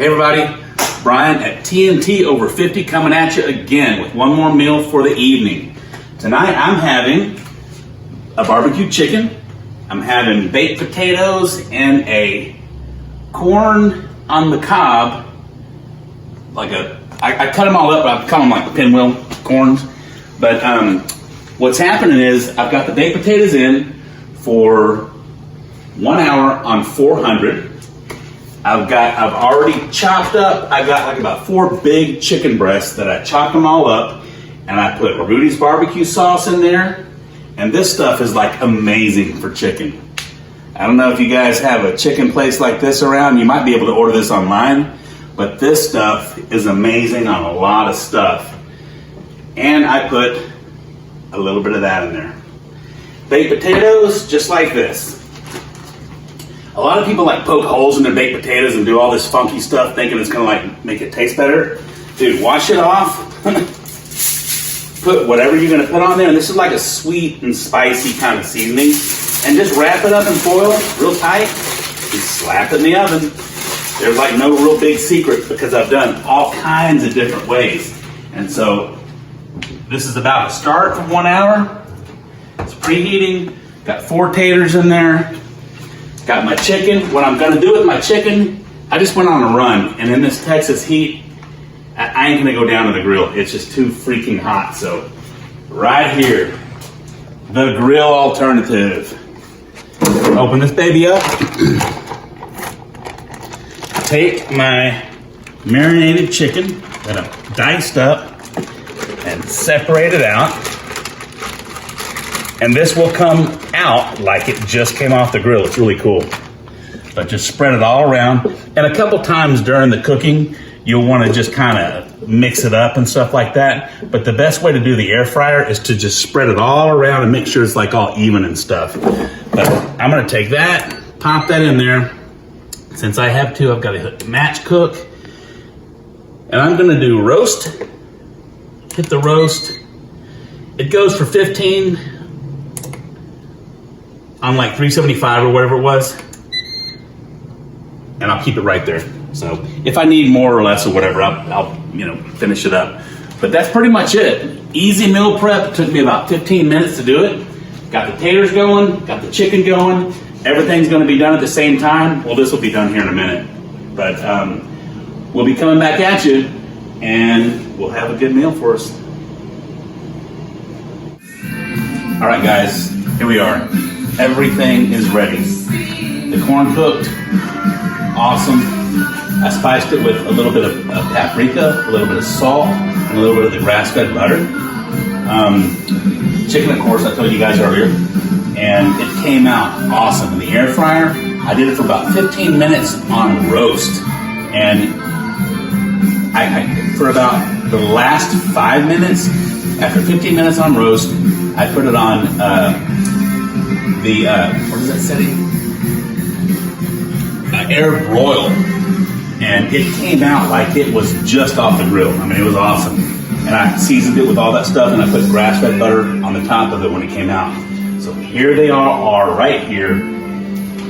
Hey everybody, Brian at TNT Over 50 coming at you again with one more meal for the evening. Tonight I'm having a barbecue chicken, I'm having baked potatoes and a corn on the cob, I cut them all up, I call them like the pinwheel corns. But what's happening is I've got the baked potatoes in for 1 hour on 400. I've already chopped up, I got like about 4 big chicken breasts that I chopped them all up, and I put Rudy's barbecue sauce in there, and this stuff is like amazing for chicken. I don't know if you guys have a chicken place like this around, you might be able to order this online, but this stuff is amazing on a lot of stuff. And I put a little bit of that in there. Baked potatoes, just like this. A lot of people like poke holes in their baked potatoes and do all this funky stuff thinking it's gonna like make it taste better. Dude, wash it off. Put whatever you're gonna put on there, and this is like a sweet and spicy kind of seasoning. And just wrap it up in foil real tight and slap it in the oven. There's like no real big secret because I've done all kinds of different ways. And so this is about to start for 1 hour. It's preheating, got 4 taters in there. Got my chicken. What I'm gonna do with my chicken, I just went on a run, and in this Texas heat, I ain't gonna go down to the grill. It's just too freaking hot. So right here, the grill alternative. Open this baby up. Take my marinated chicken that I've diced up and separate it out. And this will come out like it just came off the grill. It's really cool. But just spread it all around. And a couple times during the cooking, you'll want to just kind of mix it up and stuff like that. But the best way to do the air fryer is to just spread it all around and make sure it's like all even and stuff. But I'm going to take that, pop that in there. Since I have to, I've got to match cook. And I'm going to do roast. Hit the roast. It goes for 15 on like 375 or whatever it was, and I'll keep it right there. So if I need more or less or whatever, I'll finish it up. But that's pretty much it. Easy meal prep. It took me about 15 minutes to do it. Got the taters going, got the chicken going. Everything's going to be done at the same time. Well, this will be done here in a minute, but we'll be coming back at you, and we'll have a good meal for us. All right, guys, here we are. Everything is ready. The corn cooked, awesome. I spiced it with a little bit of paprika, a little bit of salt, and a little bit of the grass-fed butter. Chicken, of course, I told you guys earlier, and it came out awesome in the air fryer. I did it for about 15 minutes on roast, and for about the last 5 minutes, after 15 minutes on roast, I put it on what is that setting? Air broil. And it came out like it was just off the grill. I mean, it was awesome. And I seasoned it with all that stuff, and I put grass-fed butter on the top of it when it came out. So here they are right here.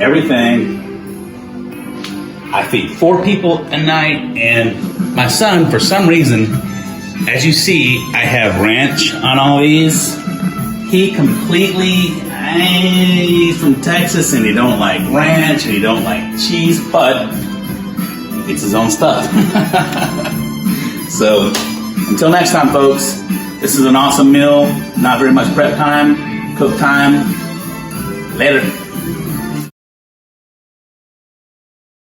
Everything. I feed 4 people a night, and my son, for some reason, as you see, I have ranch on all these. He completely, he's from Texas and he don't like ranch and he don't like cheese, but it's his own stuff. So until next time, folks, this is an awesome meal. Not very much prep time, cook time. Later.